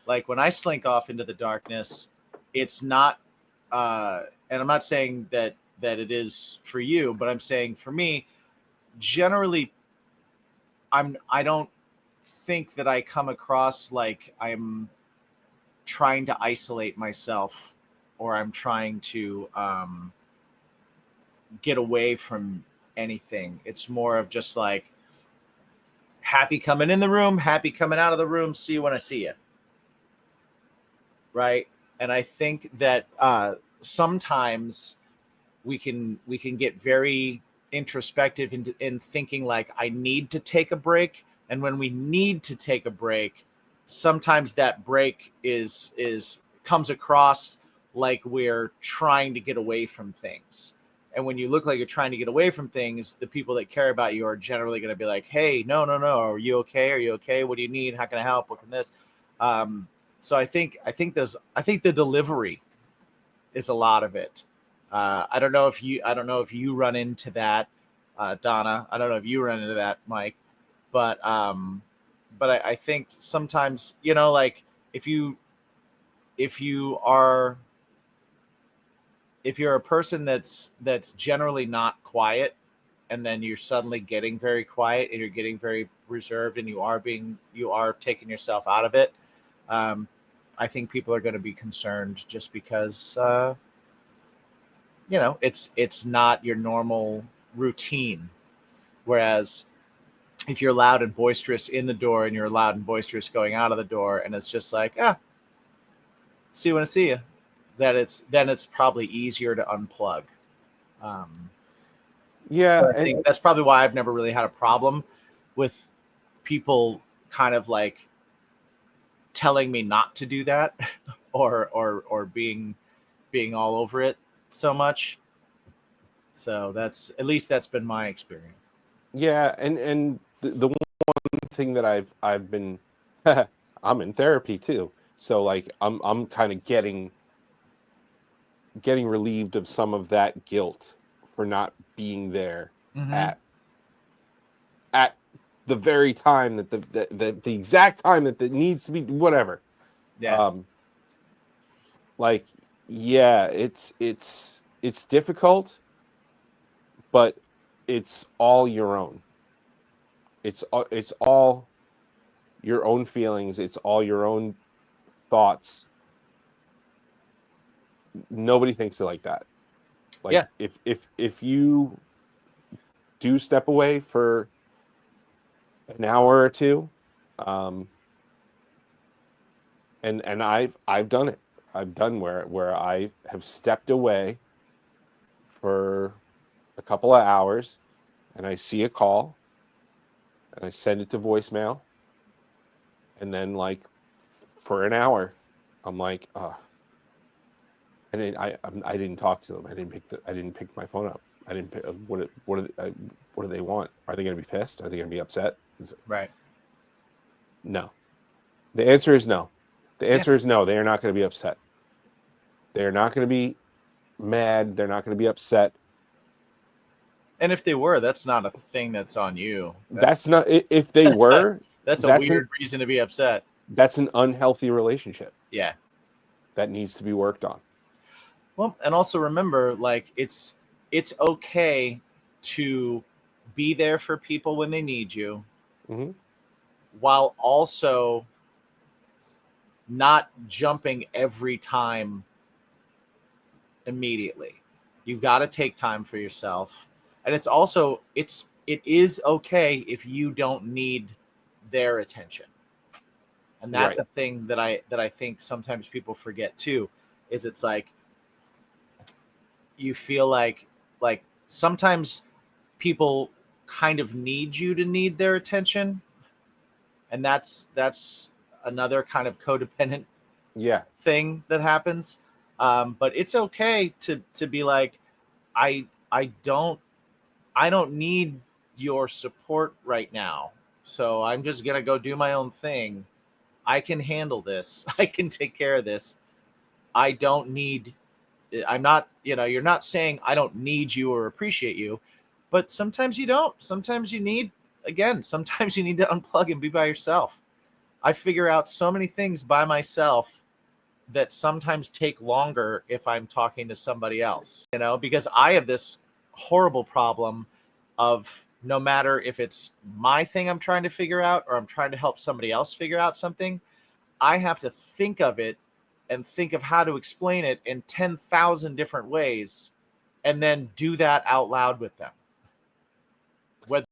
Like when I slink off into the darkness, it's not, and I'm not saying that it is for you, but I'm saying for me, generally, I don't think that I come across like I'm trying to isolate myself or I'm trying to get away from anything. It's more of just like happy coming in the room, happy coming out of the room. See you when I see you. Right. And I think that sometimes we can get very introspective in thinking like I need to take a break. And when we need to take a break, sometimes that break is comes across like we're trying to get away from things. And when you look like you're trying to get away from things, the people that care about you are generally going to be like, "Hey, no, no, no. Are you okay? Are you okay? What do you need? How can I help? What can this?" Um, so I think the delivery is a lot of it. I don't know if you run into that, Donna. I don't know if you run into that, Mike. But I think sometimes like if you if you are if you're a person that's generally not quiet, and then you're suddenly getting very quiet and you're getting very reserved and you are taking yourself out of it. Um, I think people are going to be concerned just because it's not your normal routine. Whereas if you're loud and boisterous in the door and you're loud and boisterous going out of the door, and it's just like, see you when I see you, then it's probably easier to unplug. Um, Yeah, but I think that's probably why I've never really had a problem with people kind of like telling me not to do that or being all over it so much. So that's at least that's been my experience. yeah, and the one thing that I've been I'm in therapy too. So like I'm kind of getting relieved of some of that guilt for not being there Mm-hmm. at at the very time that the exact time that needs to be whatever. Yeah. Um like yeah, it's difficult, but it's all your own. It's all your own feelings, it's all your own thoughts. Nobody thinks it like that. Yeah. Like if you do step away for an hour or two, um, and I've done it. I've done where I have stepped away for a couple of hours, and I see a call, and I send it to voicemail, and then like for an hour, I'm like, I didn't talk to them. I didn't pick my phone up. I didn't pick, what do they want? Are they going to be pissed? Are they going to be upset? Right. No. The answer is no. The Yeah. answer is no. They are not going to be upset. They are not going to be mad. They're not going to be upset. And if they were, that's not a thing that's on you. That's not if they That's a were. that's a That's an weird reason to be upset. that's an unhealthy relationship Yeah. that needs to be worked on. Well, and also remember, like it's okay to be there for people when they need you, Hmm. while also not jumping every time immediately. You got to take time for yourself. And it is okay if you don't need their attention. And that's Right. a thing that I think sometimes people forget too, is it's like you feel like sometimes people kind of need you to need their attention, and that's another kind of codependent Yeah. thing that happens. But it's okay to be like, I I don't I don't need your support right now. So I'm just gonna go do my own thing. I can handle this. I can take care of this. I don't need I'm not, you're not saying I don't need you or appreciate you, but sometimes you don't. Sometimes you need, again, sometimes you need to unplug and be by yourself. I figure out so many things by myself that sometimes take longer if I'm talking to somebody else, you know, because I have this horrible problem of no matter if it's my thing I'm trying to figure out or I'm trying to help somebody else figure out something, I have to think of it and think of how to explain it in 10,000 different ways and then do that out loud with them. Whether